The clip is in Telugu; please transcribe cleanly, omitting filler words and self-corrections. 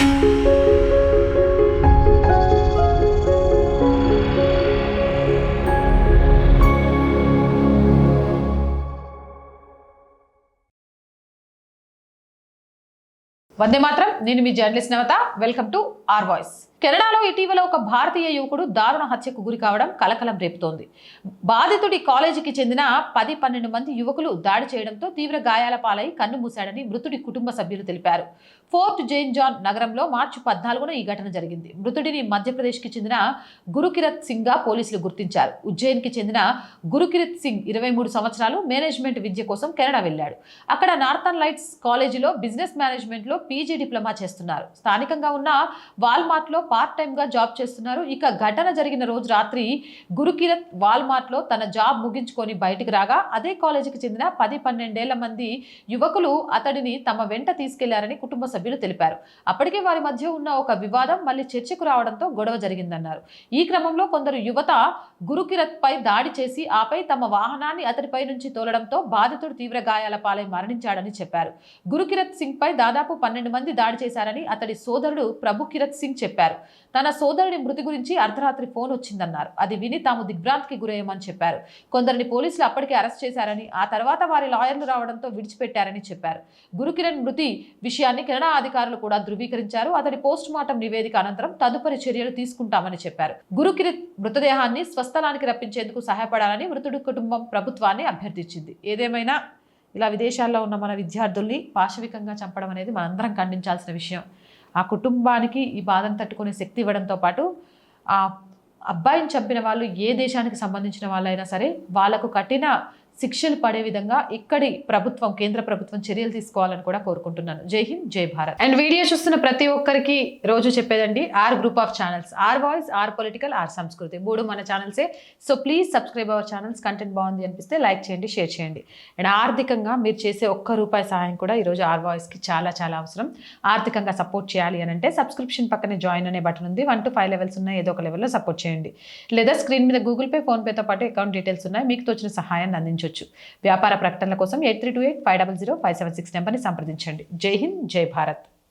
వందే మాత్రం. నేను మీ journalist Navatha. Welcome to R voice. కెనడాలో ఇటీవల ఒక భారతీయ యువకుడు దారుణ హత్యకు గురి కావడం కలకలం రేపుతోంది. బాధితుడి కాలేజీకి చెందిన 10-12 మంది యువకులు దాడి చేయడంతో తీవ్ర గాయాల పాలై కన్ను మూశాడని మృతుడి కుటుంబ సభ్యులు తెలిపారు. ఫోర్ట్ జైన్ జాన్ నగరంలో మార్చి 14న ఈ ఘటన జరిగింది. మృతుడిని మధ్యప్రదేశ్కి చెందిన గురుకిరత్ సింగ్ గా పోలీసులు గుర్తించారు. ఉజ్జయిన్కి చెందిన గురుకిరత్ సింగ్ 23 సంవత్సరాలు మేనేజ్మెంట్ విద్య కోసం కెనడా వెళ్లాడు. అక్కడ నార్థన్ లైట్స్ కాలేజీలో బిజినెస్ మేనేజ్మెంట్ లో పీజీ డిప్లొమా చేస్తున్నారు. స్థానికంగా ఉన్న వాల్మార్ట్ లో పార్ట్ టైమ్ గా జాబ్ చేస్తున్నారు. ఇక ఘటన జరిగిన రోజు రాత్రి గురుకిరత్ వాల్మార్ట్ లో తన జాబ్ ముగించుకొని బయటికి రాగా అదే కాలేజీకి చెందిన 10-12 మంది యువకులు అతడిని తమ వెంట తీసుకెళ్లారని కుటుంబ సభ్యులు తెలిపారు. అప్పటికే వారి మధ్య ఉన్న ఒక వివాదం మళ్ళీ చర్చకు రావడంతో గొడవ జరిగిందన్నారు. ఈ క్రమంలో కొందరు యువత గురుకిరత్ పై దాడి చేసి ఆపై తమ వాహనాన్ని అతడిపై నుంచి తోలడంతో బాధితుడు తీవ్ర గాయాల పాలై మరణించాడని చెప్పారు. గురుకిరత్ సింగ్ పై దాదాపు 12 మంది దాడి చేశారని అతడి సోదరుడు ప్రభుకిరత్ సింగ్ చెప్పారు. తన సోదరుడి మృతి గురించి అర్ధరాత్రి ఫోన్ వచ్చిందన్నారు. అది విని తాము దిగ్భ్రాంతికి గురయ్యామని చెప్పారు. కొందరిని పోలీసులు అప్పటికే అరెస్ట్ చేశారని, ఆ తర్వాత వారి లాయర్లు రావడంతో విడిచిపెట్టారని చెప్పారు. గురుకిరణ్ మృతి విషయాన్ని కెనడా అధికారులు కూడా ధృవీకరించారు. అతడి పోస్ట్ మార్టం నివేదిక అనంతరం తదుపరి చర్యలు తీసుకుంటామని చెప్పారు. గురుకిరణ్ మృతదేహాన్ని స్వస్థలానికి రప్పించేందుకు సహాయపడాలని మృతుడి కుటుంబం ప్రభుత్వాన్ని అభ్యర్థించింది. ఏదేమైనా ఇలా విదేశాల్లో ఉన్న మన విద్యార్థుల్ని పాశవికంగా చంపడం అనేది మనందరం ఖండించాల్సిన విషయం. ఆ కుటుంబానికి ఈ బాధను తట్టుకునే శక్తి ఇవ్వడంతో పాటు ఆ అబ్బాయిని చంపిన వాళ్ళు ఏ దేశానికి సంబంధించిన వాళ్ళైనా సరే వాళ్లకు కఠిన శిక్షలు పడే విధంగా ఇక్కడి ప్రభుత్వం, కేంద్ర ప్రభుత్వం చర్యలు తీసుకోవాలని కూడా కోరుకుంటున్నాను. జై హింద్, జై భారత్. అండ్ వీడియో చూస్తున్న ప్రతి ఒక్కరికి రోజు చెప్పేదండి, R group of channels, R voice, R political, R Samskriti, 3 మన ఛానల్సే. So please subscribe our channels. Content బాగుంది అనిపిస్తే లైక్ చేయండి, షేర్ చేయండి. అండ్ ఆర్థికంగా మీరు చేసే ₹1 సహాయం కూడా ఈరోజు ఆర్ వాయిస్కి చాలా చాలా అవసరం. ఆర్థికంగా సపోర్ట్ చేయాలి అని అంటే సబ్స్క్రిప్షన్ పక్కనే జాయిన్ అనే బటన్ ఉంది. 1 to 5 లెవెల్స్ ఉన్నాయి. ఏదో ఒక లెవెల్లో సపోర్ట్ చేయండి. లేదా స్క్రీన్ మీద గూగుల్ పే, ఫోన్పేతో పాటు అకౌంట్ డీటెయిల్స్ ఉన్నాయి. మీకు తోచిన సహాయాన్ని అందించవచ్చు. వ్యాపార ప్రకటనల కోసం 8328 500 576 నెంబర్ని సంప్రదించండి. జై హింద్, జై భారత్.